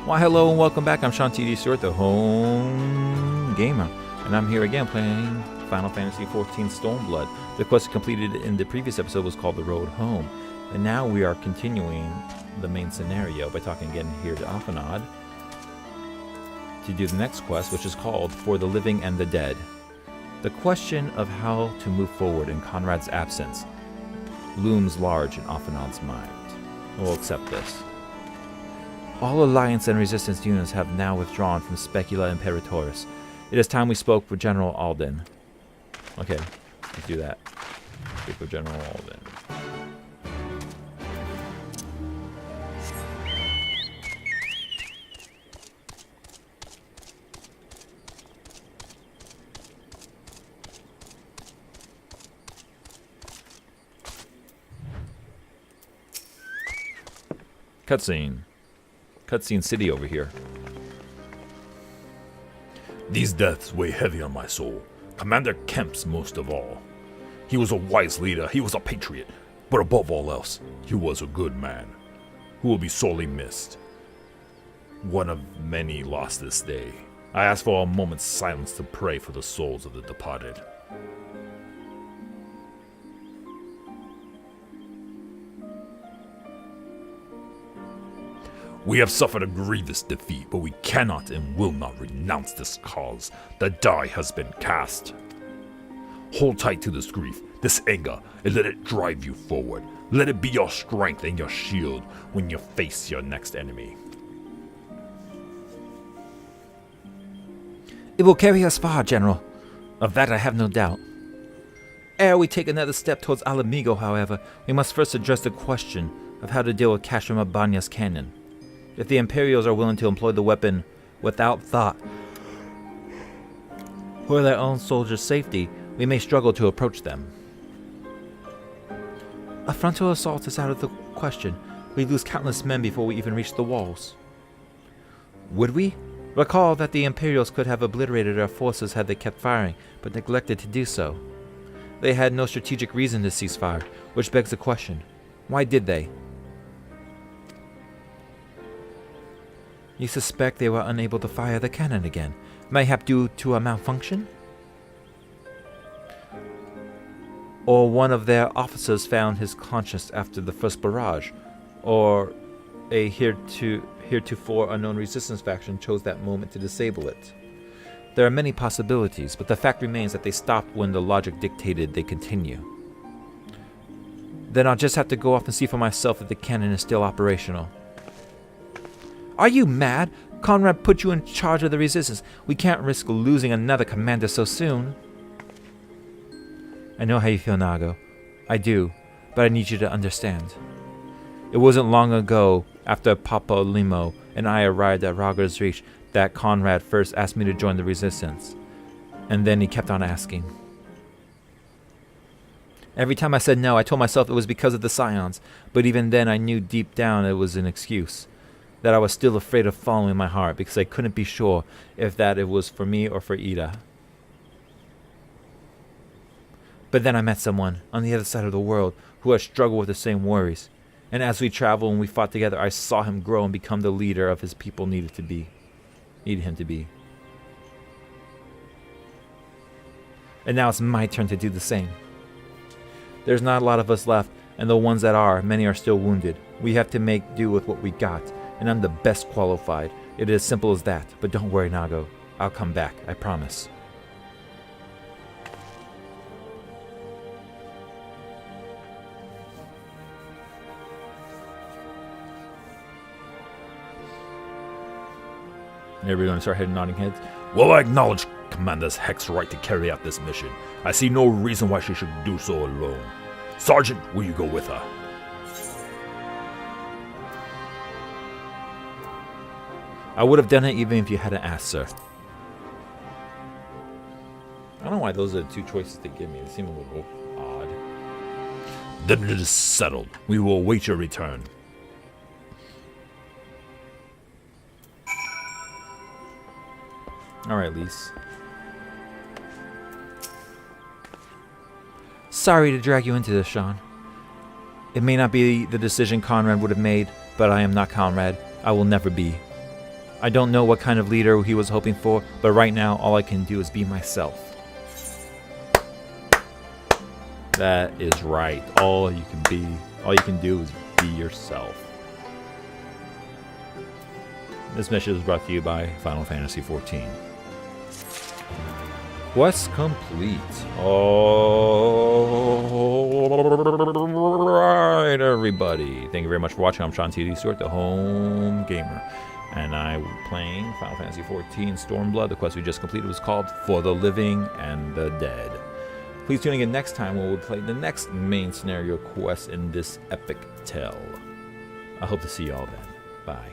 Why, hello and welcome back. I'm Sean TD Stewart, the home gamer, and I'm here again playing Final Fantasy XIV Stormblood. The quest completed in the previous episode was called The Road Home, and now we are continuing the main scenario by talking again here to Alphanod to do the next quest, which is called For the Living and the Dead. The question of how to move forward in Conrad's absence looms large in Alphanod's mind. We'll accept this. All Alliance and Resistance units have now withdrawn from Specula Imperatoris. It is time we spoke with General Alden. Okay, let's do that. Speak with General Alden. Cutscene. Cutscene city over here. These deaths weigh heavy on my soul. Commander Kemp's most of all. He was a wise leader, he was a patriot, but above all else, he was a good man, who will be sorely missed. One of many lost this day. I ask for a moment's silence to pray for the souls of the departed. We have suffered a grievous defeat, but we cannot and will not renounce this cause. The die has been cast. Hold tight to this grief, this anger, and let it drive you forward. Let it be your strength and your shield when you face your next enemy. It will carry us far, General. Of that I have no doubt. Ere we take another step towards Alamigo, however, we must first address the question of how to deal with Kashima Banya's cannon. If the Imperials are willing to employ the weapon without thought for their own soldiers' safety, we may struggle to approach them. A frontal assault is out of the question. We'd lose countless men before we even reach the walls. Would we? Recall that the Imperials could have obliterated our forces had they kept firing, but neglected to do so. They had no strategic reason to cease fire, which begs the question, why did they? You suspect they were unable to fire the cannon again, mayhap due to a malfunction? Or one of their officers found his conscience after the first barrage, or a heretofore unknown resistance faction chose that moment to disable it. There are many possibilities, but the fact remains that they stopped when the logic dictated they continue. Then I'll just have to go off and see for myself if the cannon is still operational. Are you mad? Conrad put you in charge of the resistance. We can't risk losing another commander so soon. I know how you feel, Nago. I do, but I need you to understand. It wasn't long ago, after Papa Limo and I arrived at Rogger's Reach, that Conrad first asked me to join the resistance. And then he kept on asking. Every time I said no, I told myself it was because of the Scions, but even then I knew deep down it was an excuse. That I was still afraid of following my heart because I couldn't be sure if that it was for me or for Ida. But then I met someone on the other side of the world who had struggled with the same worries. And as we traveled and we fought together, I saw him grow and become the leader of his people needed him to be. And now it's my turn to do the same. There's not a lot of us left, and the ones that are, many are still wounded. We have to make do with what we got. And I'm the best qualified. It is as simple as that. But don't worry, Nago. I'll come back. I promise. Everyone start heading nodding heads. Well, I acknowledge Commander Heck's right to carry out this mission. I see no reason why she should do so alone. Sergeant, will you go with her? I would have done it even if you hadn't asked, sir. I don't know why those are the two choices they give me. They seem a little odd. Then it is settled. We will await your return. Alright, Lise. Sorry to drag you into this, Sean. It may not be the decision Conrad would have made, but I am not Conrad. I will never be. I don't know what kind of leader he was hoping for, but right now all I can do is be myself. That is right. All you can do is be yourself. This mission is brought to you by Final Fantasy XIV. Quest complete. Alright, everybody. Thank you very much for watching. I'm Sean TD Stewart, the home gamer. And I'm playing Final Fantasy XIV Stormblood. The quest we just completed was called For the Living and the Dead. Please tune in again next time when we'll play the next main scenario quest in this epic tale. I hope to see you all then. Bye.